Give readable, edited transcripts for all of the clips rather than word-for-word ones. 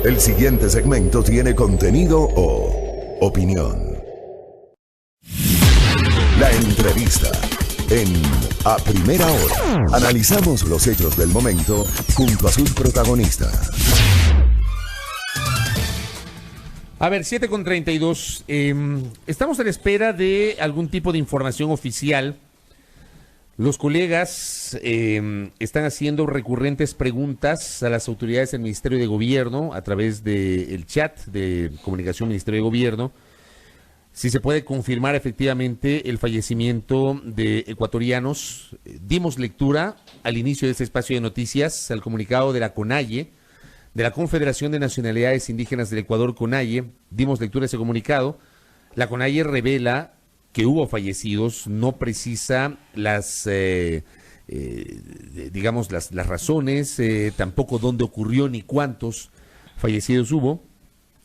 El siguiente segmento tiene contenido o opinión. La entrevista en A Primera Hora. Analizamos los hechos del momento junto a sus protagonistas. A ver, 7:32. Estamos a la espera de algún tipo de información oficial. Los colegas están haciendo recurrentes preguntas a las autoridades del Ministerio de Gobierno a través del chat de comunicación Ministerio de Gobierno. Si se puede confirmar efectivamente el fallecimiento de ecuatorianos. Dimos lectura al inicio de este espacio de noticias al comunicado de la CONAIE, de la Confederación de Nacionalidades Indígenas del Ecuador, CONAIE. Dimos lectura a ese comunicado. La CONAIE revela que hubo fallecidos, no precisa las, digamos, las razones, tampoco dónde ocurrió ni cuántos fallecidos hubo.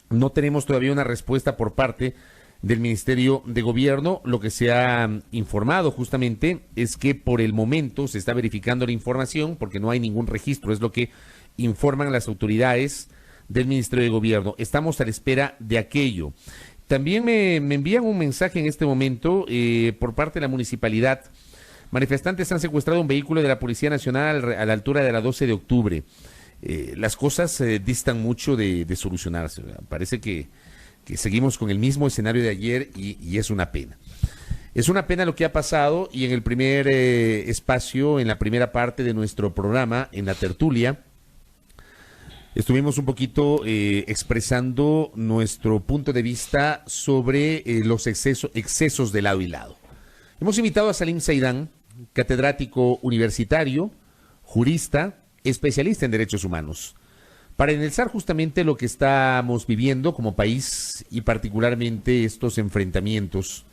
No tenemos todavía una respuesta por parte del Ministerio de Gobierno. Lo que se ha informado justamente es que por el momento se está verificando la información porque no hay ningún registro, es lo que informan las autoridades del Ministerio de Gobierno. Estamos a la espera de aquello. También me envían un mensaje en este momento por parte de la municipalidad. Manifestantes han secuestrado un vehículo de la Policía Nacional a la altura de la 12 de octubre. Las cosas distan mucho de solucionarse. Parece que seguimos con el mismo escenario de ayer y es una pena. Es una pena lo que ha pasado y en el primer espacio, en la primera parte de nuestro programa, en la tertulia, estuvimos un poquito expresando nuestro punto de vista sobre los excesos de lado y lado. Hemos invitado a Salim Saidán, catedrático universitario, jurista, especialista en derechos humanos, para analizar justamente lo que estamos viviendo como país y particularmente estos enfrentamientos.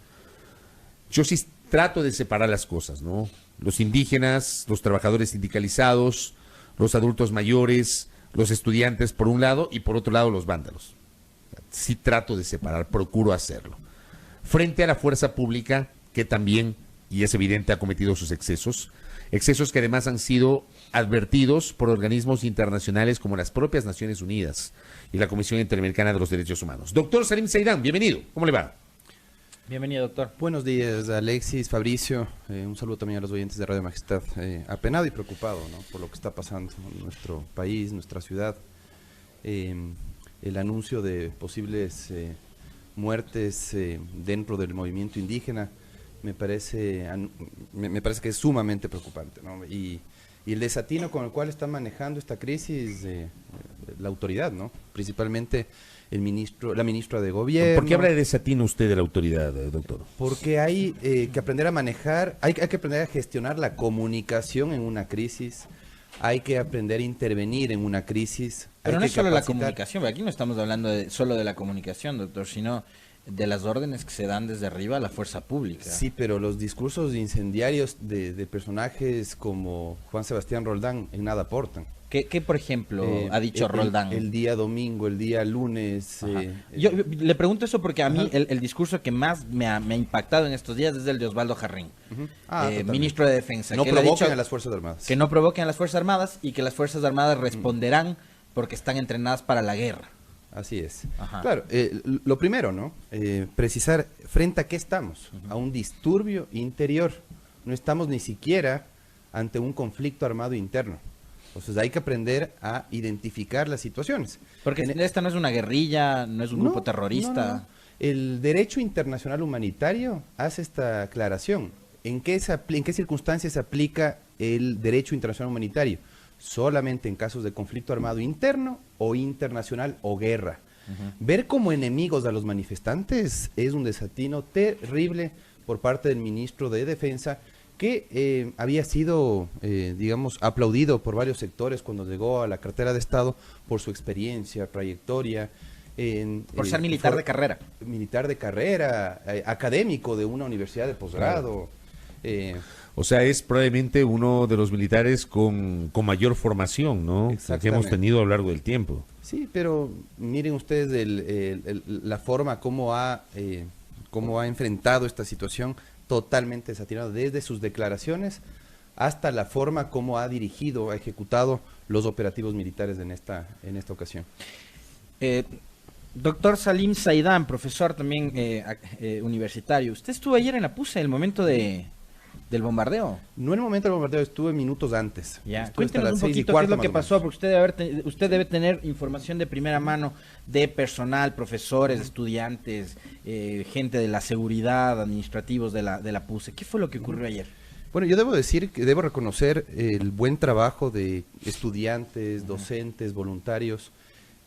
Yo sí trato de separar las cosas, ¿no? Los indígenas, los trabajadores sindicalizados, los adultos mayores, los estudiantes por un lado y por otro lado los vándalos. Sí trato de separar, procuro hacerlo. Frente a la fuerza pública que también, y es evidente, ha cometido sus excesos que además han sido advertidos por organismos internacionales como las propias Naciones Unidas y la Comisión Interamericana de los Derechos Humanos. Doctor Salim Saidán, bienvenido. ¿Cómo le va? Bienvenido, doctor. Buenos días, Alexis, Fabricio. Un saludo también a los oyentes de Radio Majestad. Apenado y preocupado, ¿no?, por lo que está pasando en nuestro país, nuestra ciudad. El anuncio de posibles muertes dentro del movimiento indígena me parece que es sumamente preocupante, ¿no? Y el desatino con el cual está manejando esta crisis la autoridad, ¿no? Principalmente la ministra de Gobierno. ¿Por qué habla de desatino usted de la autoridad, doctor? Porque hay que aprender a manejar, hay que aprender a gestionar la comunicación en una crisis, hay que aprender a intervenir en una crisis. Pero no es solo la comunicación, aquí no estamos hablando solo de la comunicación, doctor, sino de las órdenes que se dan desde arriba a la fuerza pública. Sí, pero los discursos incendiarios de personajes como Juan Sebastián Roldán en nada aportan. ¿Qué por ejemplo, ha dicho Roldán? El día domingo, el día lunes. Yo le pregunto eso porque a mí el discurso que más me ha impactado en estos días es el de Osvaldo Jarrín, ministro de Defensa. No provoquen a las Fuerzas Armadas. Que no provoquen a las Fuerzas Armadas y que las Fuerzas Armadas responderán porque están entrenadas para la guerra. Así es. Claro, lo primero, ¿no? Precisar frente a qué estamos, a un disturbio interior. No estamos ni siquiera ante un conflicto armado interno. Entonces hay que aprender a identificar las situaciones. Porque esta no es una guerrilla, no es un grupo terrorista. No. El derecho internacional humanitario hace esta aclaración. ¿En qué circunstancias se aplica el derecho internacional humanitario? Solamente en casos de conflicto armado interno o internacional o guerra. Ver como enemigos a los manifestantes es un desatino terrible por parte del ministro de Defensa, que había sido, digamos, aplaudido por varios sectores cuando llegó a la cartera de Estado por su experiencia, trayectoria. Por ser militar de carrera. Militar de carrera, académico de una universidad de posgrado. O sea, es probablemente uno de los militares con mayor formación, ¿no?, que hemos tenido a lo largo del tiempo. Sí, pero miren ustedes la forma como ha enfrentado esta situación, totalmente desatinado, desde sus declaraciones hasta la forma como ha ejecutado los operativos militares en esta ocasión. Doctor Salim Saidán, profesor también universitario, usted estuvo ayer en la PUSE, en el momento del bombardeo. No en el momento del bombardeo, estuve minutos antes. Ya, cuéntenos un poquito qué es lo que pasó, porque usted debe tener información de primera mano de personal, profesores, estudiantes, gente de la seguridad, administrativos de la PUSE. ¿Qué fue lo que ocurrió ayer? Bueno, yo debo reconocer el buen trabajo de estudiantes, docentes, voluntarios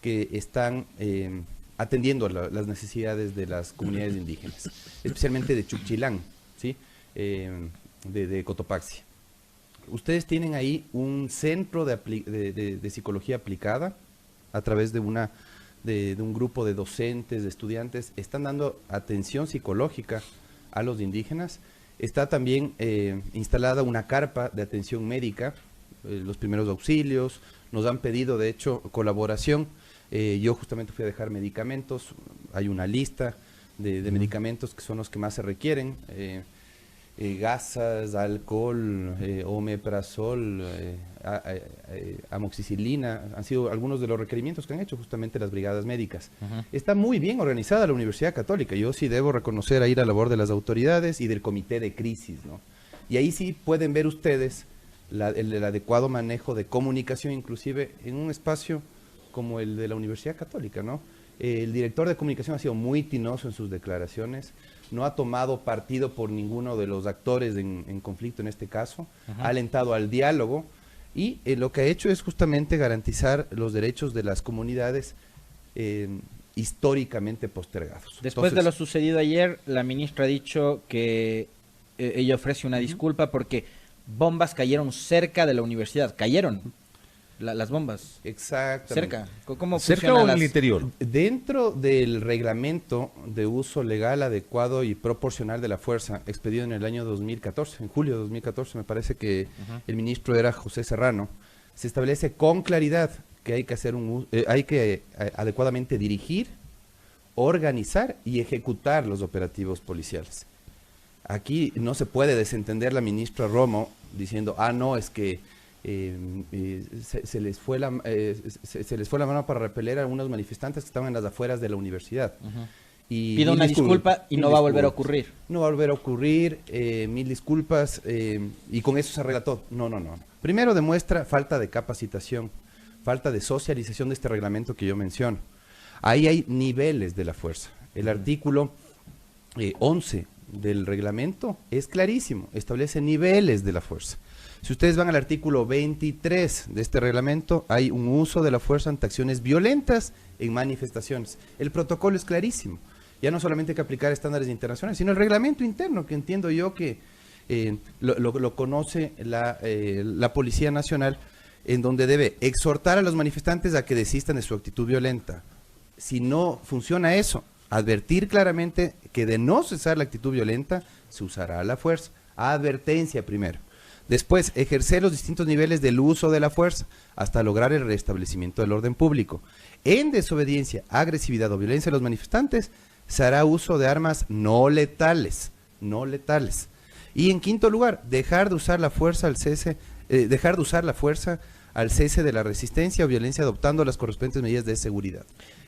que están atendiendo a las necesidades de las comunidades indígenas, especialmente de Chukchilán, ¿sí? De Cotopaxi. Ustedes tienen ahí un centro de psicología aplicada a través de un grupo de docentes, de estudiantes, están dando atención psicológica a los indígenas. Está también instalada una carpa de atención médica, los primeros auxilios, nos han pedido de hecho colaboración. Yo justamente fui a dejar medicamentos, hay una lista de medicamentos que son los que más se requieren, gasas, alcohol, omeprazol, amoxicilina, han sido algunos de los requerimientos que han hecho justamente las brigadas médicas. Está muy bien organizada la Universidad Católica, yo sí debo reconocer ahí la labor de las autoridades y del comité de crisis, ¿no? Y ahí sí pueden ver ustedes el adecuado manejo de comunicación, inclusive en un espacio como el de la Universidad Católica, ¿no? El director de comunicación ha sido muy tinoso en sus declaraciones, no ha tomado partido por ninguno de los actores en conflicto en este caso, ha alentado al diálogo y lo que ha hecho es justamente garantizar los derechos de las comunidades históricamente postergados. Después de lo sucedido ayer, la ministra ha dicho que ella ofrece una disculpa porque bombas cayeron cerca de la universidad, cayeron. Las bombas. Exactamente. Cerca. ¿Cómo ¿Cerca o en el interior? Dentro del reglamento de uso legal, adecuado y proporcional de la fuerza, expedido en el año 2014, en julio de 2014, me parece que el ministro era José Serrano, se establece con claridad que hay que hacer hay que adecuadamente dirigir, organizar y ejecutar los operativos policiales. Aquí no se puede desentender la ministra Romo diciendo, no, es que se les fue la mano para repeler a algunos manifestantes que estaban en las afueras de la universidad. Pido una disculpa y no va a volver a ocurrir. No va a volver a ocurrir, mil disculpas, y con eso se arregla todo. No. Primero demuestra falta de capacitación, falta de socialización de este reglamento que yo menciono. Ahí hay niveles de la fuerza. El artículo 11 del reglamento es clarísimo, establece niveles de la fuerza. Si ustedes van al artículo 23 de este reglamento, hay un uso de la fuerza ante acciones violentas en manifestaciones. El protocolo es clarísimo. Ya no solamente hay que aplicar estándares internacionales, sino el reglamento interno, que entiendo yo que lo conoce la Policía Nacional, en donde debe exhortar a los manifestantes a que desistan de su actitud violenta. Si no funciona eso, advertir claramente que de no cesar la actitud violenta, se usará la fuerza. Advertencia primero. Después, ejercer los distintos niveles del uso de la fuerza hasta lograr el restablecimiento del orden público. En desobediencia, agresividad o violencia de los manifestantes, se hará uso de armas no letales. Y en quinto lugar, dejar de usar la fuerza al cese de la resistencia o violencia adoptando las correspondientes medidas de seguridad.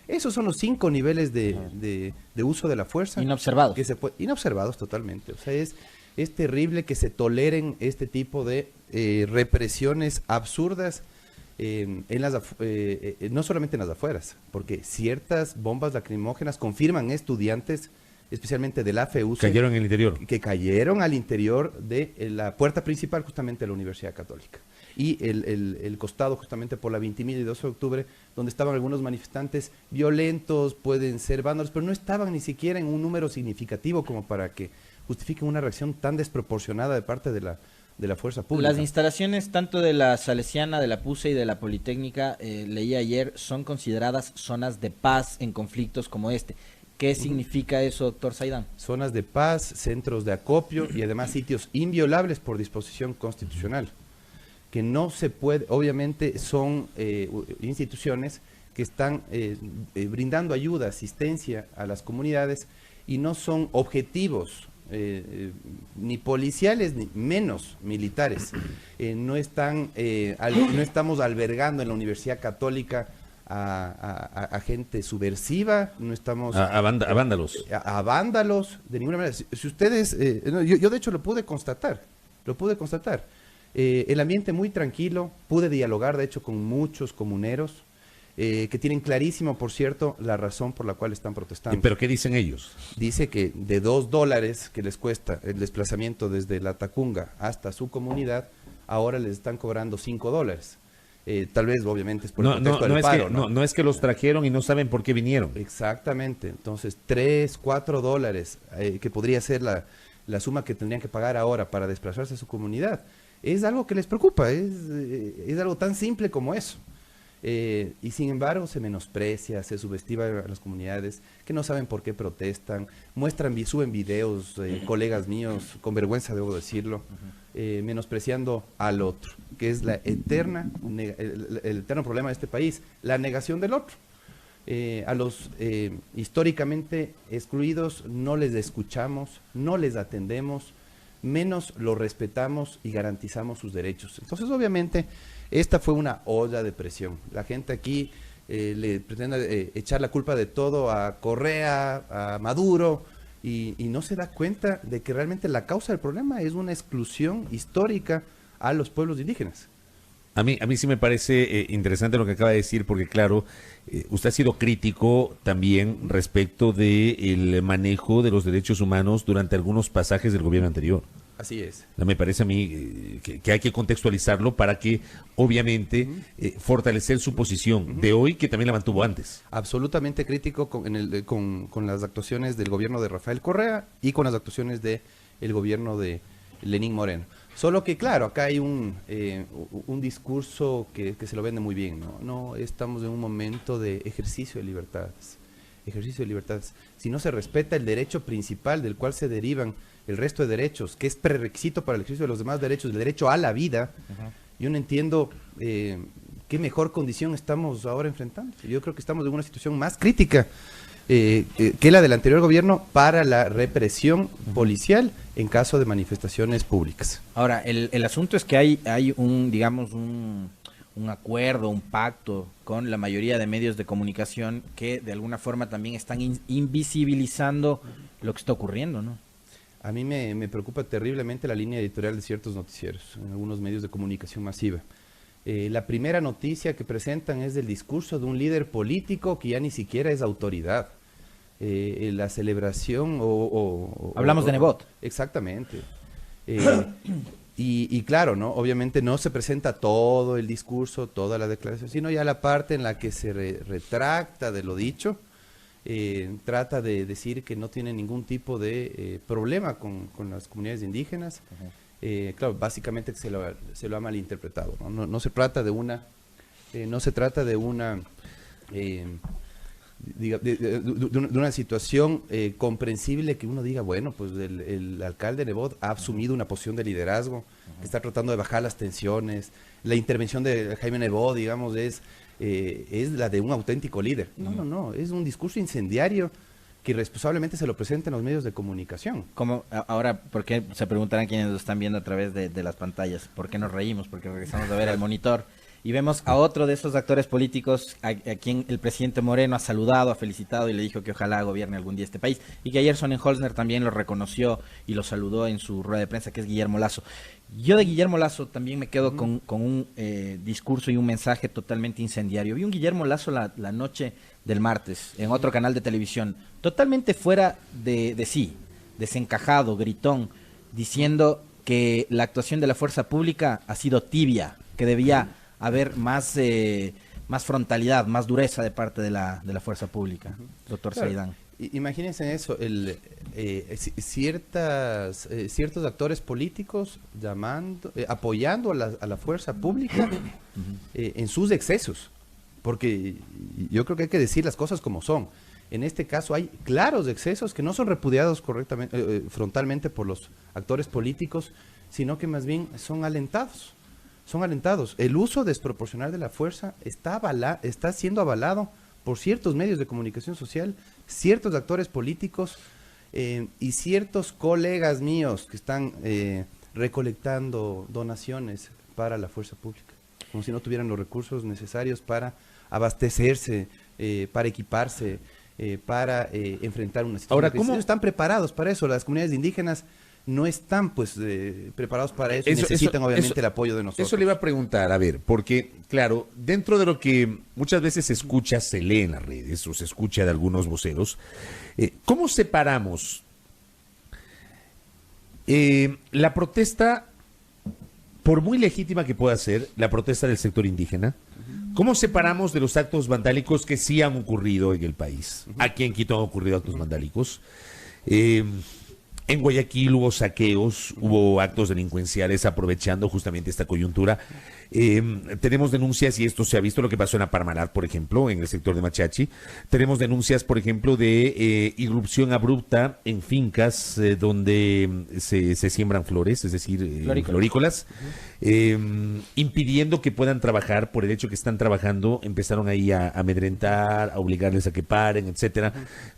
Esos son los 5 niveles de uso de la fuerza. Inobservados. Inobservados totalmente. O sea, es terrible que se toleren este tipo de represiones absurdas, no solamente en las afueras, porque ciertas bombas lacrimógenas confirman estudiantes, especialmente de la FEUC, cayeron en el interior. Que cayeron al interior de la puerta principal justamente de la Universidad Católica. Y el costado justamente por la Vintimilla y 12 de octubre, donde estaban algunos manifestantes violentos, pueden ser vándalos, pero no estaban ni siquiera en un número significativo como para que justifiquen una reacción tan desproporcionada de parte de la fuerza pública. Las instalaciones tanto de la Salesiana, de la PUSE y de la Politécnica, leí ayer, son consideradas zonas de paz en conflictos como este. ¿Qué significa eso, doctor Saidán? Zonas de paz, centros de acopio y además sitios inviolables por disposición constitucional, que no se puede, obviamente son instituciones que están brindando ayuda, asistencia a las comunidades y no son objetivos ni policiales ni menos militares. No estamos albergando en la Universidad Católica a gente subversiva, no estamos... A vándalos. A vándalos, de ninguna manera. Si ustedes... yo de hecho lo pude constatar. El ambiente muy tranquilo, pude dialogar de hecho con muchos comuneros, que tienen clarísimo, por cierto, la razón por la cual están protestando. ¿Pero qué dicen ellos? Dice que de $2 que les cuesta el desplazamiento desde La Tacunga hasta su comunidad, ahora les están cobrando $5. Tal vez, obviamente, es por el contexto del paro, no es que los trajeron y no saben por qué vinieron. Exactamente. Entonces, $3, $4, que podría ser la suma que tendrían que pagar ahora para desplazarse a su comunidad, es algo que les preocupa. Es algo tan simple como eso. Y sin embargo se menosprecia, se subestima a las comunidades que no saben por qué protestan, suben videos, colegas míos, con vergüenza debo decirlo, menospreciando al otro, que es el eterno problema de este país, la negación del otro. A los históricamente excluidos no les escuchamos, no les atendemos, menos los respetamos y garantizamos sus derechos. Entonces, obviamente, esta fue una olla de presión. La gente aquí le pretende echar la culpa de todo a Correa, a Maduro, y no se da cuenta de que realmente la causa del problema es una exclusión histórica a los pueblos indígenas. A mí sí me parece interesante lo que acaba de decir, porque claro, usted ha sido crítico también respecto del manejo de los derechos humanos durante algunos pasajes del gobierno anterior. Así es. Me parece a mí que hay que contextualizarlo para que, obviamente, fortalecer su posición de hoy, que también la mantuvo antes. Absolutamente crítico con las actuaciones del gobierno de Rafael Correa y con las actuaciones del gobierno de Lenín Moreno. Solo que, claro, acá hay un discurso que se lo vende muy bien, ¿no? No estamos en un momento de ejercicio de libertades. Si no se respeta el derecho principal del cual se derivan el resto de derechos, que es prerequisito para el ejercicio de los demás derechos, el derecho a la vida, yo no entiendo qué mejor condición estamos ahora enfrentando. Yo creo que estamos en una situación más crítica que la del anterior gobierno para la represión policial en caso de manifestaciones públicas. Ahora, el asunto es que hay un acuerdo, un pacto con la mayoría de medios de comunicación que de alguna forma también están invisibilizando lo que está ocurriendo, ¿no? A mí me preocupa terriblemente la línea editorial de ciertos noticieros, en algunos medios de comunicación masiva. La primera noticia que presentan es del discurso de un líder político que ya ni siquiera es autoridad. La celebración Hablamos de Nebot. Exactamente. Y claro, ¿no? Obviamente no se presenta todo el discurso, toda la declaración, sino ya la parte en la que se retracta de lo dicho. Trata de decir que no tiene ningún tipo de problema con las comunidades indígenas. Claro, básicamente se lo ha malinterpretado, ¿no? No se trata de una de una situación comprensible que uno diga, bueno, pues el alcalde Nebot ha asumido una posición de liderazgo, que está tratando de bajar las tensiones. La intervención de Jaime Nebot, digamos, es la de un auténtico líder. No, es un discurso incendiario que irresponsablemente se lo presenta en los medios de comunicación. Como ahora, ¿por qué se preguntarán quienes lo están viendo a través de las pantallas? ¿Por qué nos reímos? Porque regresamos a ver el monitor y vemos a otro de esos actores políticos a quien el presidente Moreno ha saludado, ha felicitado y le dijo que ojalá gobierne algún día este país, y que ayer Sonnenholzner también lo reconoció y lo saludó en su rueda de prensa, que es Guillermo Lasso. Yo de Guillermo Lasso también me quedo con un discurso y un mensaje totalmente incendiario. Vi un Guillermo Lasso la noche del martes en otro canal de televisión, totalmente fuera de sí, desencajado, gritón, diciendo que la actuación de la fuerza pública ha sido tibia, que debía haber más frontalidad, más dureza de parte de la fuerza pública, doctor Saidán. Imagínense eso, ciertos actores políticos apoyando a la fuerza pública en sus excesos, porque yo creo que hay que decir las cosas como son. En este caso hay claros excesos que no son repudiados correctamente, frontalmente por los actores políticos, sino que más bien son alentados. El uso desproporcional de la fuerza está siendo avalado por ciertos medios de comunicación social, ciertos actores políticos, Y ciertos colegas míos que están recolectando donaciones para la fuerza pública, como si no tuvieran los recursos necesarios para abastecerse, para equiparse, para enfrentar una situación. Ahora, de crisis. ¿cómo Están preparados para eso? Las comunidades indígenas no están pues preparados para eso, y necesitan obviamente el apoyo de nosotros. Eso le iba a preguntar, a ver, porque claro, dentro de lo que muchas veces se escucha, se lee en las redes o se escucha de algunos voceros, ¿cómo separamos la protesta, por muy legítima que pueda ser, la protesta del sector indígena? ¿Cómo separamos de los actos vandálicos que sí han ocurrido en el país? Aquí en Quito han ocurrido actos vandálicos. En Guayaquil hubo saqueos, hubo actos delincuenciales aprovechando justamente esta coyuntura. Tenemos denuncias, y esto se ha visto, lo que pasó en Aparmalat, por ejemplo, en el sector de Machachi. Tenemos denuncias, por ejemplo, de irrupción abrupta en fincas donde se siembran flores, es decir, florícolas, impidiendo que puedan trabajar. Por el hecho que están trabajando, empezaron ahí a amedrentar, a obligarles a que paren, etcétera.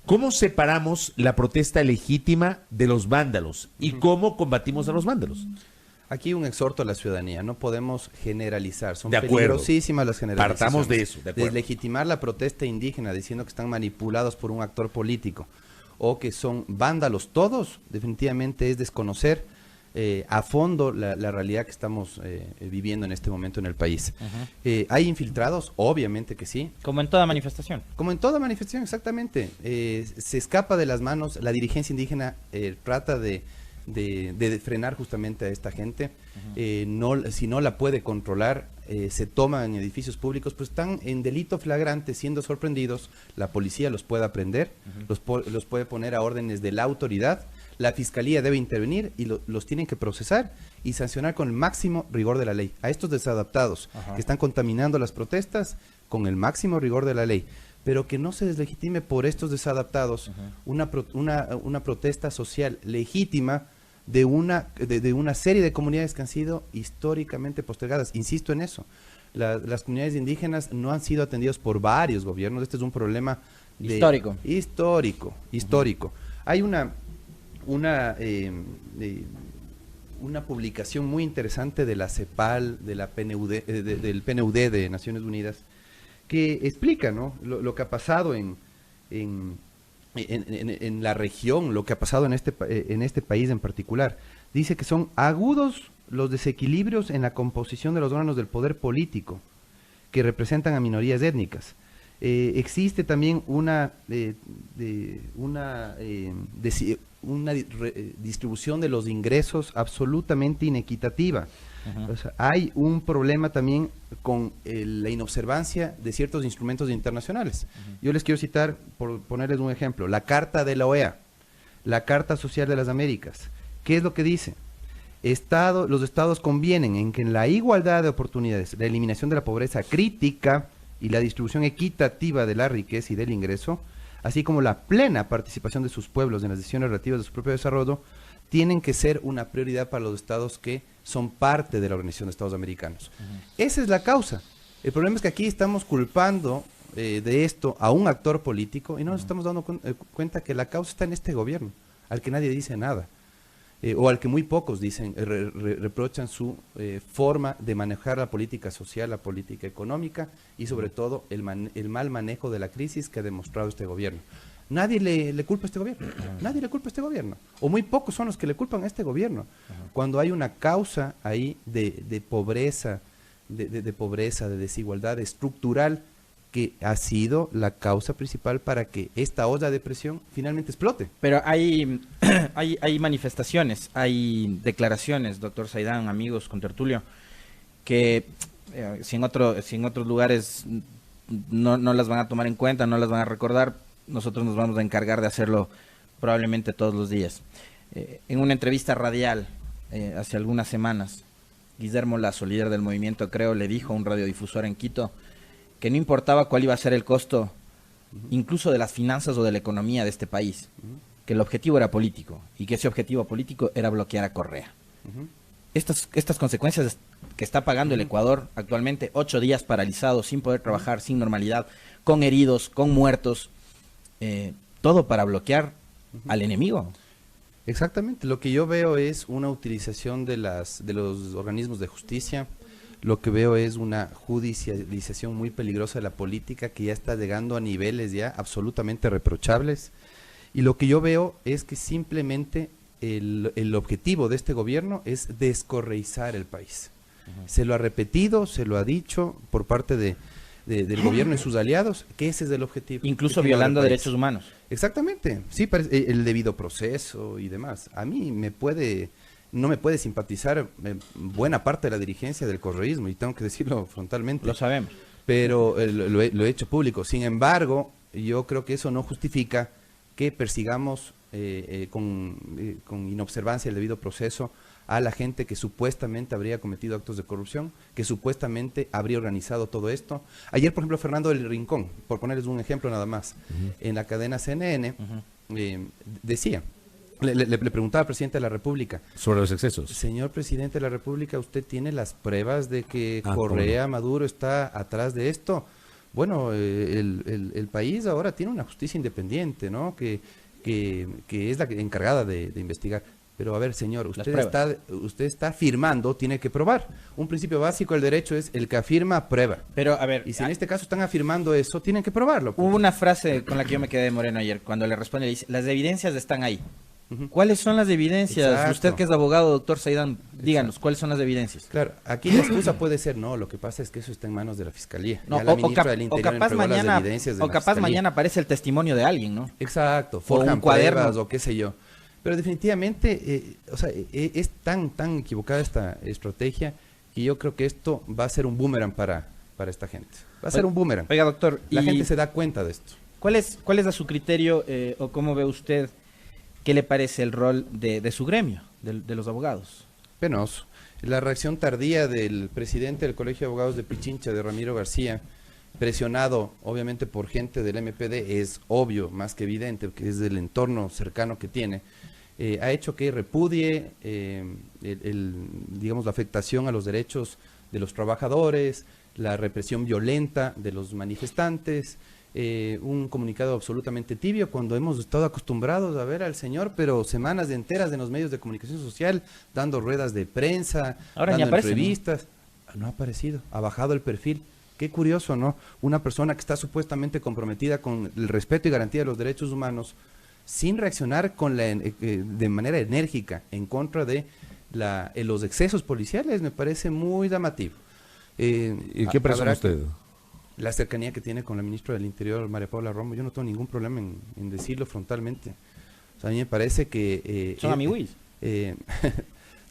¿Cómo separamos la protesta legítima de los vándalos y cómo combatimos a los vándalos? Aquí un exhorto a la ciudadanía, no podemos generalizar, son de acuerdo, peligrosísimas las generalizaciones. Partamos de eso, de acuerdo. Deslegitimar la protesta indígena diciendo que están manipulados por un actor político o que son vándalos todos, definitivamente es desconocer a fondo la realidad que estamos viviendo en este momento en el país. ¿Hay infiltrados? Obviamente que sí. Como en toda manifestación. Como en toda manifestación, exactamente. Se escapa de las manos, la dirigencia indígena trata de frenar justamente a esta gente. Si no la puede controlar, se toman en edificios públicos, pues están en delito flagrante, siendo sorprendidos, la policía los puede aprender, los puede poner a órdenes de la autoridad, la fiscalía debe intervenir y los tienen que procesar y sancionar con el máximo rigor de la ley. A estos desadaptados que están contaminando las protestas, con el máximo rigor de la ley, pero que no se deslegitime por estos desadaptados una protesta social legítima de una serie de comunidades que han sido históricamente postergadas. Insisto en eso, las comunidades indígenas no han sido atendidas por varios gobiernos. Este es un problema histórico. Hay una publicación muy interesante de la CEPAL, de la PNUD, del PNUD de Naciones Unidas, que explica, ¿no?, lo que ha pasado en la región, lo que ha pasado en este país en particular. Dice que son agudos los desequilibrios en la composición de los órganos del poder político que representan a minorías étnicas. Existe también una distribución de los ingresos absolutamente inequitativa. O sea, hay un problema también con la inobservancia de ciertos instrumentos internacionales. Yo les quiero citar, por ponerles un ejemplo, la Carta de la OEA, la Carta Social de las Américas. ¿Qué es lo que dice? Los estados convienen en que en la igualdad de oportunidades, la eliminación de la pobreza crítica y la distribución equitativa de la riqueza y del ingreso, así como la plena participación de sus pueblos en las decisiones relativas de su propio desarrollo, tienen que ser una prioridad para los estados que son parte de la Organización de Estados Americanos. Esa es la causa. El problema es que aquí estamos culpando de esto a un actor político y no nos estamos dando cuenta que la causa está en este gobierno, al que nadie dice nada, o al que muy pocos dicen, reprochan su forma de manejar la política social, la política económica y sobre todo el mal manejo de la crisis que ha demostrado este gobierno. Nadie le culpa a este gobierno, nadie le culpa a este gobierno, o muy pocos son los que le culpan a este gobierno, cuando hay una causa ahí de pobreza, de pobreza, de desigualdad estructural, que ha sido la causa principal para que esta olla de presión finalmente explote. Pero hay manifestaciones, hay declaraciones, doctor Saidán, amigos, contertulio, que si en otros lugares no las van a tomar en cuenta, no las van a recordar, nosotros nos vamos a encargar de hacerlo probablemente todos los días. En una entrevista radial hace algunas semanas, Guillermo Lasso, líder del movimiento Creo, le dijo a un radiodifusor en Quito que no importaba cuál iba a ser el costo, incluso de las finanzas o de la economía de este país, que el objetivo era político y que ese objetivo político era bloquear a Correa. Estas consecuencias que está pagando el Ecuador actualmente, 8 días paralizados, sin poder trabajar, sin normalidad, con heridos, con muertos, todo para bloquear al enemigo. Exactamente, lo que yo veo es una utilización de los organismos de justicia, lo que veo es una judicialización muy peligrosa de la política que ya está llegando a niveles ya absolutamente reprochables, y lo que yo veo es que simplemente el objetivo de este gobierno es descorreizar el país. Se lo ha repetido, se lo ha dicho por parte del gobierno y sus aliados, que ese es el objetivo. Incluso violando derechos humanos. Exactamente, sí, el debido proceso y demás. A mí no me puede simpatizar buena parte de la dirigencia del correísmo, y tengo que decirlo frontalmente. Lo sabemos. Pero lo he hecho público. Sin embargo, yo creo que eso no justifica que persigamos con inobservancia el debido proceso a la gente que supuestamente habría cometido actos de corrupción, que supuestamente habría organizado todo esto. Ayer, por ejemplo, Fernando del Rincón, por ponerles un ejemplo nada más, en la cadena CNN, decía, le preguntaba al presidente de la República sobre los excesos. Señor presidente de la República, ¿usted tiene las pruebas de que Correa, Maduro está atrás de esto? Bueno, el país ahora tiene una justicia independiente, ¿no? Que es la encargada de investigar. Pero a ver, señor, usted está afirmando, tiene que probar. Un principio básico del derecho es el que afirma, prueba. Pero, a ver... Y si en este caso están afirmando eso, tienen que probarlo. Hubo una frase con la que yo me quedé de Moreno ayer, cuando le responde, le dice, las evidencias están ahí. ¿Cuáles son las evidencias? Exacto. Usted que es abogado, doctor Saidán, díganos, ¿cuáles son las evidencias? Claro, aquí la excusa puede ser, no, lo que pasa es que eso está en manos de la Fiscalía. No, o capaz mañana aparece el testimonio de alguien, ¿no? Exacto, forjan pruebas o qué sé yo. Pero definitivamente, es tan equivocada esta estrategia que yo creo que esto va a ser un boomerang para esta gente. Va a ser un boomerang. Oiga, doctor, la gente se da cuenta de esto. ¿Cuál es a su criterio o cómo ve usted, qué le parece el rol de su gremio, de los abogados? Penoso. La reacción tardía del presidente del Colegio de Abogados de Pichincha, de Ramiro García, presionado obviamente por gente del MPD, es obvio, más que evidente, que es del entorno cercano que tiene, ha hecho que repudie digamos, la afectación a los derechos de los trabajadores, la represión violenta de los manifestantes, un comunicado absolutamente tibio cuando hemos estado acostumbrados a ver al señor, pero semanas enteras en los medios de comunicación social, dando ruedas de prensa, ahora dando entrevistas. No ha aparecido, ha bajado el perfil. Qué curioso, ¿no? Una persona que está supuestamente comprometida con el respeto y garantía de los derechos humanos, sin reaccionar de manera enérgica en contra de los excesos policiales, me parece muy llamativo. ¿Y qué persona usted? La cercanía que tiene con la ministra del Interior, María Paula Romo, yo no tengo ningún problema en decirlo frontalmente. O sea, a mí me parece que... ¿Son amiguis?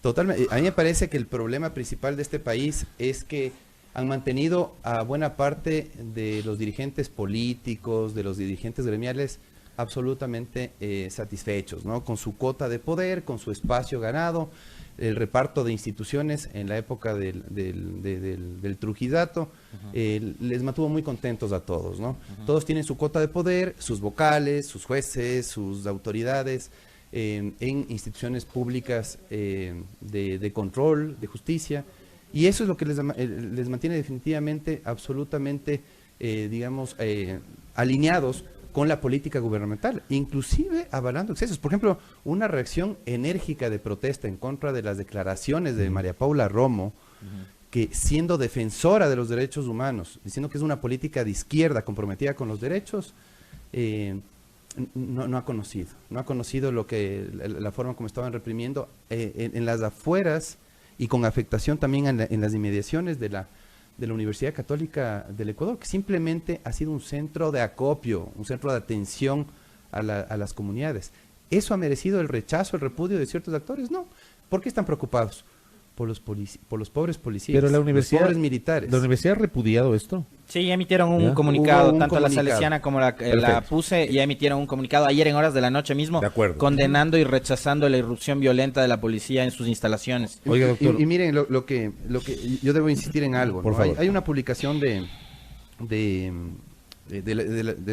Totalmente. A mí me parece que el problema principal de este país es que han mantenido a buena parte de los dirigentes políticos, de los dirigentes gremiales, absolutamente satisfechos, ¿no? Con su cuota de poder, con su espacio ganado, el reparto de instituciones en la época del Trujillato, les mantuvo muy contentos a todos, ¿no? Todos tienen su cuota de poder, sus vocales, sus jueces, sus autoridades en instituciones públicas de control, de justicia, y eso es lo que les mantiene definitivamente absolutamente, alineados con la política gubernamental, inclusive avalando excesos. Por ejemplo, una reacción enérgica de protesta en contra de las declaraciones de María Paula Romo, que siendo defensora de los derechos humanos, diciendo que es una política de izquierda comprometida con los derechos, no ha conocido la forma como estaban reprimiendo en las afueras y con afectación también en las inmediaciones de la Universidad Católica del Ecuador, que simplemente ha sido un centro de acopio, un centro de atención a las comunidades. ¿Eso ha merecido el rechazo, el repudio de ciertos actores? No. ¿Por qué están preocupados? Por los pobres policías, pero la universidad, los pobres militares. ¿La universidad ha repudiado esto? Sí, ya emitieron un comunicado, tanto la Salesiana como la PUCE, ya emitieron un comunicado ayer en horas de la noche mismo, condenando y rechazando la irrupción violenta de la policía en sus instalaciones. Oiga, doctor. Y miren, lo que yo debo insistir en algo, ¿no? Por favor. Hay una publicación de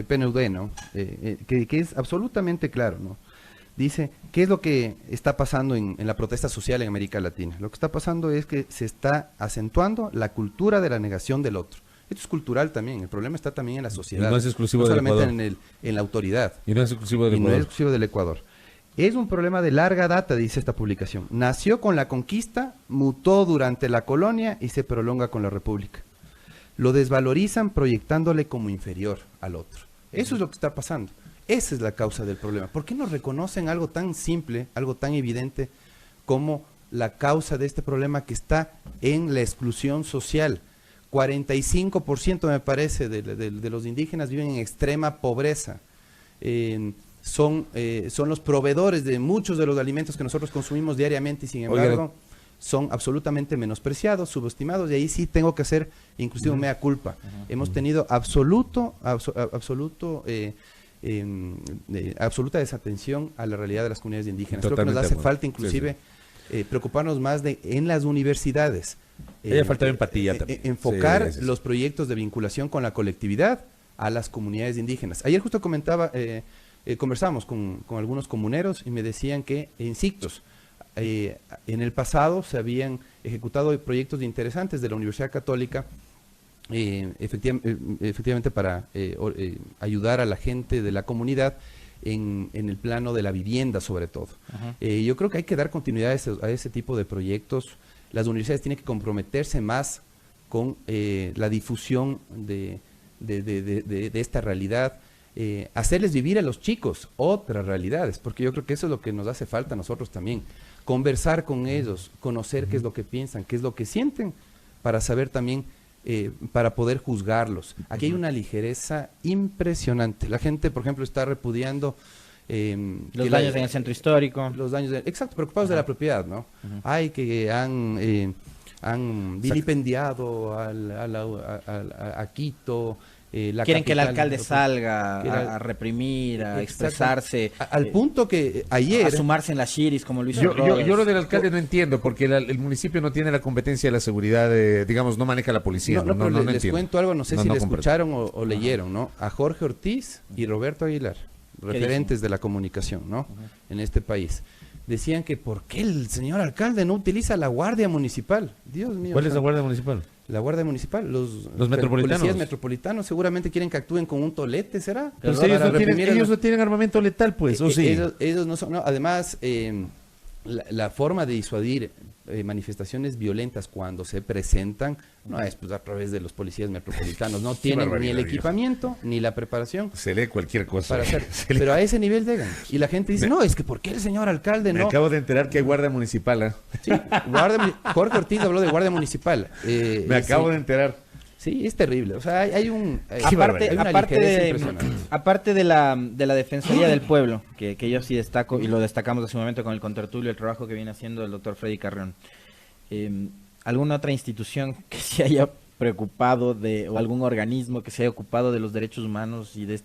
PNUD, ¿no? Que es absolutamente claro, ¿no? Dice, ¿qué es lo que está pasando en la protesta social en América Latina? Lo que está pasando es que se está acentuando la cultura de la negación del otro. Esto es cultural también, el problema está también en la sociedad. Y no es exclusivo no del solamente Ecuador. en la autoridad. Y no es exclusivo del Y no Ecuador. es exclusivo del Ecuador. Es un problema de larga data, dice esta publicación. Nació con la conquista, mutó durante la colonia y se prolonga con la república. Lo desvalorizan proyectándole como inferior al otro. Eso es lo que está pasando. Esa es la causa del problema. ¿Por qué no reconocen algo tan simple, algo tan evidente como la causa de este problema que está en la exclusión social? 45% me parece de los indígenas viven en extrema pobreza. Son los proveedores de muchos de los alimentos que nosotros consumimos diariamente y sin embargo son absolutamente menospreciados, subestimados, y ahí sí tengo que hacer inclusive mea culpa. Hemos tenido absoluta desatención a la realidad de las comunidades indígenas. Creo que nos hace falta inclusive preocuparnos más en las universidades. Falta empatía también. Enfocar los proyectos de vinculación con la colectividad a las comunidades indígenas. Ayer justo conversamos con algunos comuneros y me decían que en Cictos, en el pasado se habían ejecutado proyectos interesantes de la Universidad Católica, efectivamente para ayudar a la gente de la comunidad en el plano de la vivienda sobre todo. Yo creo que hay que dar continuidad a ese tipo de proyectos. Las universidades tienen que comprometerse más con la difusión de esta realidad, hacerles vivir a los chicos otras realidades, porque yo creo que eso es lo que nos hace falta a nosotros también, conversar con ellos, conocer qué es lo que piensan, qué es lo que sienten, para saber también, para poder juzgarlos. Aquí hay una ligereza impresionante. La gente, por ejemplo, está repudiando los daños en el centro histórico. Los daños, exacto, preocupados de la propiedad, ¿no? Hay que han vilipendiado a Quito. Quieren que el alcalde salga a reprimir, a expresarse. Al punto que ayer... A sumarse en las shiris, como lo hizo yo lo del alcalde no entiendo, porque el municipio no tiene la competencia de la seguridad, digamos, no maneja la policía. No les entiendo. cuento algo, no sé si le escucharon o leyeron, ¿no? A Jorge Ortiz y Roberto Aguilar, referentes de la comunicación, ¿no? En este país. Decían que ¿por qué el señor alcalde no utiliza la Guardia Municipal? Dios mío. ¿Cuál es la Guardia Municipal? La Guardia Municipal, los metropolitanos. Policías metropolitanos seguramente quieren que actúen con un tolete, ¿será? Pero ellos no tienen armamento letal, pues, ¿o sí? Ellos no son, no, además, la forma de disuadir manifestaciones violentas cuando se presentan no es pues a través de los policías metropolitanos, no tienen ni el equipamiento ni la preparación. Se lee cualquier cosa. Para hacer, pero a ese nivel llegan. Y la gente dice, no, es que ¿por qué el señor alcalde no? Me acabo de enterar que hay Guardia Municipal, Sí, Jorge Ortiz habló de Guardia Municipal. Me acabo de enterar. Sí, es terrible. O sea, hay una aparte de la Defensoría del Pueblo, que yo sí destaco, y lo destacamos hace un momento con el contertulio, el trabajo que viene haciendo el doctor Freddy Carrión. ¿Alguna otra institución que se haya preocupado o algún organismo que se haya ocupado de los derechos humanos y de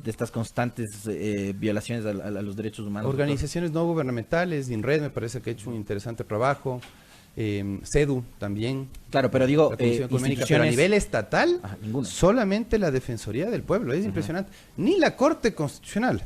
estas constantes violaciones a los derechos humanos? Organizaciones no gubernamentales, INRED me parece que ha hecho un interesante trabajo. CEDU también. Claro, pero digo, instituciones... Pero a nivel estatal, ninguna. Solamente la Defensoría del Pueblo, es impresionante. Ni la Corte Constitucional.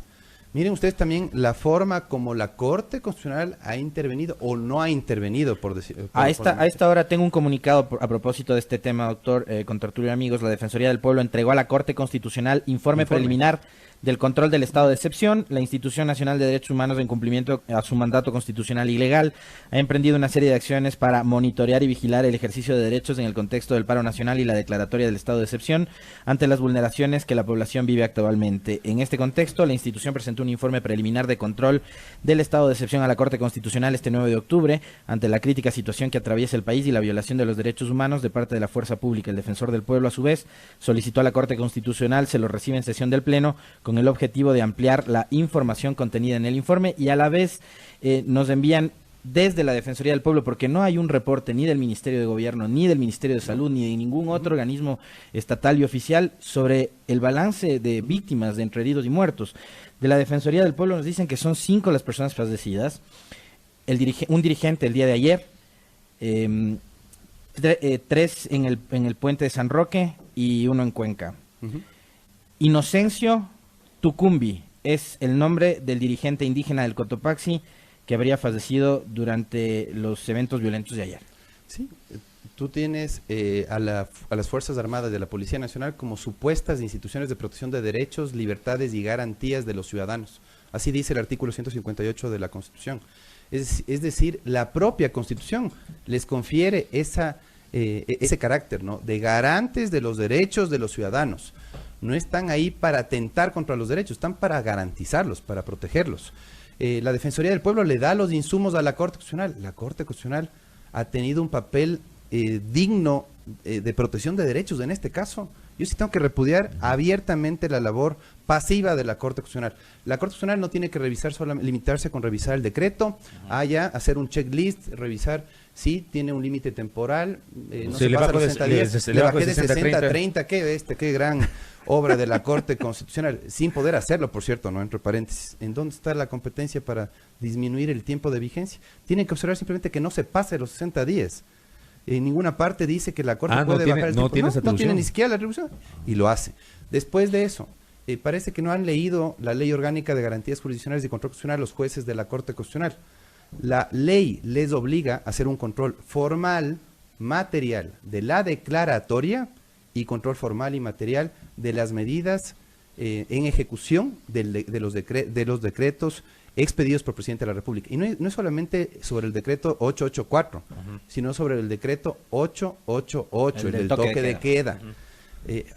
Miren ustedes también la forma como la Corte Constitucional ha intervenido o no ha intervenido, por decir. A esta hora tengo un comunicado a propósito de este tema, doctor, con tertulio y amigos. La Defensoría del Pueblo entregó a la Corte Constitucional informe preliminar del control del estado de excepción. La Institución Nacional de Derechos Humanos, en cumplimiento a su mandato constitucional y legal, ha emprendido una serie de acciones para monitorear y vigilar el ejercicio de derechos en el contexto del paro nacional y la declaratoria del estado de excepción ante las vulneraciones que la población vive actualmente. En este contexto, la institución presentó un informe preliminar de control del estado de excepción a la Corte Constitucional este 9 de octubre, ante la crítica situación que atraviesa el país y la violación de los derechos humanos de parte de la fuerza pública. El defensor del pueblo, a su vez, solicitó a la Corte Constitucional se lo reciba en sesión del Pleno con el objetivo de ampliar la información contenida en el informe, y a la vez nos envían desde la Defensoría del Pueblo, porque no hay un reporte ni del Ministerio de Gobierno, ni del Ministerio de Salud, ni de ningún otro organismo estatal y oficial sobre el balance de víctimas de entre heridos y muertos. De la Defensoría del Pueblo nos dicen que son 5 las personas fallecidas, un dirigente el día de ayer, 3 en el puente de San Roque y 1 en Cuenca. Inocencio Tucumbi es el nombre del dirigente indígena del Cotopaxi que habría fallecido durante los eventos violentos de ayer. Sí, tú tienes a las Fuerzas Armadas de la Policía Nacional como supuestas instituciones de protección de derechos, libertades y garantías de los ciudadanos. Así dice el artículo 158 de la Constitución. Es decir, la propia Constitución les confiere ese carácter, ¿no?, de garantes de los derechos de los ciudadanos. No están ahí para atentar contra los derechos, están para garantizarlos, para protegerlos. La Defensoría del Pueblo le da los insumos a la Corte Constitucional. La Corte Constitucional ha tenido un papel digno de protección de derechos en este caso. Yo sí tengo que repudiar abiertamente la labor pasiva de la Corte Constitucional. La Corte Constitucional no tiene que limitarse con revisar el decreto, hacer un checklist, revisar si tiene un límite temporal, no se pasa los 60 días, le bajé de 60 a 30, qué gran obra de la Corte Constitucional, sin poder hacerlo, por cierto, no, entre paréntesis. ¿En dónde está la competencia para disminuir el tiempo de vigencia? Tienen que observar simplemente que no se pase los 60 días. En ninguna parte dice que la Corte puede bajar el tiempo. No tiene ni siquiera la atribución, y lo hace. Después de eso, parece que no han leído la Ley Orgánica de Garantías Jurisdiccionales y Control Constitucional los jueces de la Corte Constitucional. La ley les obliga a hacer un control formal, material, de la declaratoria y control formal y material de las medidas en ejecución de los decretos expedidos por el presidente de la República. Y no es solamente sobre el decreto 884, sino sobre el decreto 888, el del toque de queda.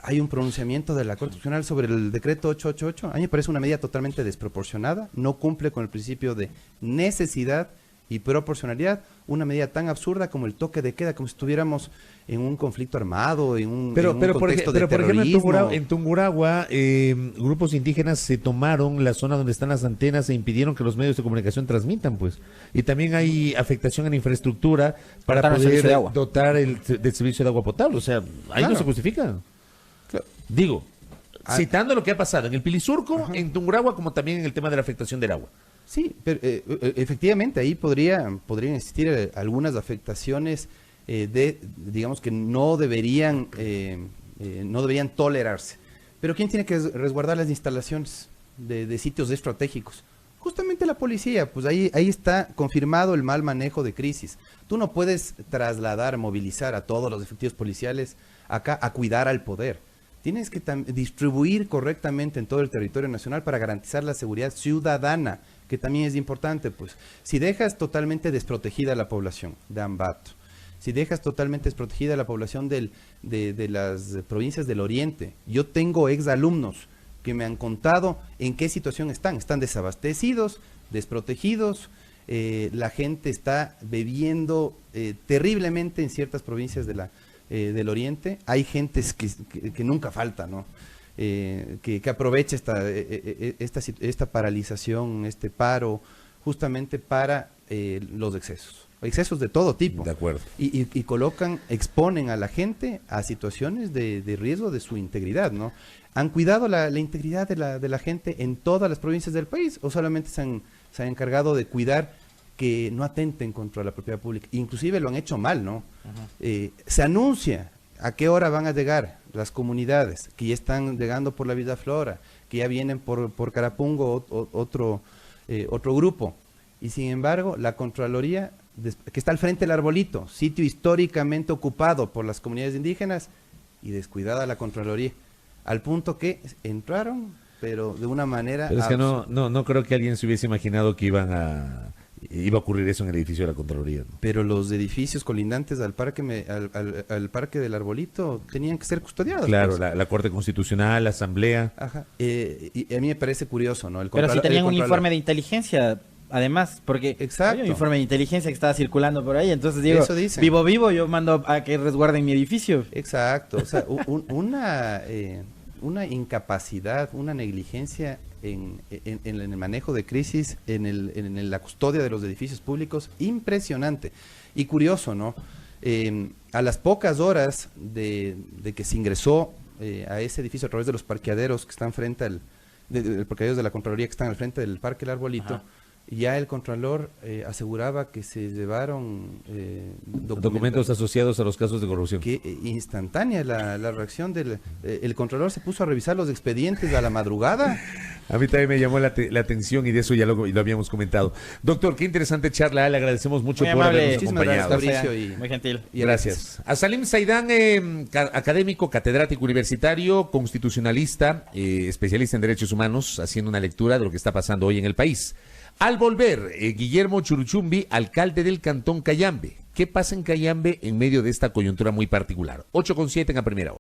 Hay un pronunciamiento de la Corte Constitucional sobre el decreto 888. A mí me parece una medida totalmente desproporcionada, no cumple con el principio de necesidad y proporcionalidad, una medida tan absurda como el toque de queda, como si estuviéramos en un conflicto armado, en un contexto de terrorismo. Por ejemplo, en Tungurahua, grupos indígenas se tomaron la zona donde están las antenas e impidieron que los medios de comunicación transmitan, pues. Y también hay afectación en la infraestructura para poder dotar del servicio de agua potable. O sea, ahí no se justifica. Claro. Digo, citando lo que ha pasado en el Pilisurco, en Tungurahua, como también en el tema de la afectación del agua. Sí, pero efectivamente ahí podrían existir algunas afectaciones digamos que no deberían tolerarse. Pero ¿quién tiene que resguardar las instalaciones de sitios estratégicos? Justamente la policía. Pues ahí está confirmado el mal manejo de crisis. Tú no puedes movilizar a todos los efectivos policiales acá a cuidar al poder. Tienes que distribuir correctamente en todo el territorio nacional para garantizar la seguridad ciudadana, que también es importante. Pues si dejas totalmente desprotegida a la población de Ambato, si dejas totalmente desprotegida a la población de las provincias del Oriente, yo tengo exalumnos que me han contado en qué situación están desabastecidos, desprotegidos, la gente está bebiendo terriblemente en ciertas provincias del Oriente. Hay gentes que nunca falta, ¿no? Que aprovecha esta paralización, este paro, justamente para los excesos de todo tipo. De acuerdo. Y exponen a la gente a situaciones de riesgo de su integridad, ¿no? ¿Han cuidado la integridad de la gente en todas las provincias del país o solamente se han encargado de cuidar que no atenten contra la propiedad pública? Inclusive lo han hecho mal, ¿no? Se anuncia a qué hora van a llegar las comunidades que ya están llegando por la Villa Flora, que ya vienen por Carapungo, otro grupo. Y sin embargo, la Contraloría, que está al frente del Arbolito, sitio históricamente ocupado por las comunidades indígenas, y descuidada la Contraloría, al punto que entraron, pero de una manera... Pero es que no creo que alguien se hubiese imaginado que iba a ocurrir eso en el edificio de la Contraloría, ¿no? Pero los edificios colindantes al parque del Arbolito tenían que ser custodiados. Claro, pues. La Corte Constitucional, la Asamblea. Ajá. Y a mí me parece curioso, ¿no? Pero si tenían un informe de inteligencia, además, porque hay un informe de inteligencia que estaba circulando por ahí, entonces digo, vivo, yo mando a que resguarden mi edificio. Exacto, o sea, una incapacidad, una negligencia en el manejo de crisis, en la custodia de los edificios públicos, impresionante. Y curioso, ¿no? A las pocas horas de que se ingresó a ese edificio a través de los parqueaderos que están frente parqueaderos de la Contraloría que están al frente del Parque El Arbolito, ajá, ya el Contralor aseguraba que se llevaron documentos asociados a los casos de corrupción. Que instantánea la reacción el Contralor se puso a revisar los expedientes a la madrugada A mí también me llamó la atención y de eso ya lo habíamos comentado. Doctor, qué interesante charla, le agradecemos mucho muy por amable, habernos acompañado. Fabricio, muy gentil. Gracias. A Salim Saidán, académico, catedrático universitario, constitucionalista, especialista en derechos humanos, haciendo una lectura de lo que está pasando hoy en el país. Al volver, Guillermo Churuchumbi, alcalde del Cantón Cayambe. ¿Qué pasa en Cayambe en medio de esta coyuntura muy particular? 8:07 en la primera hora.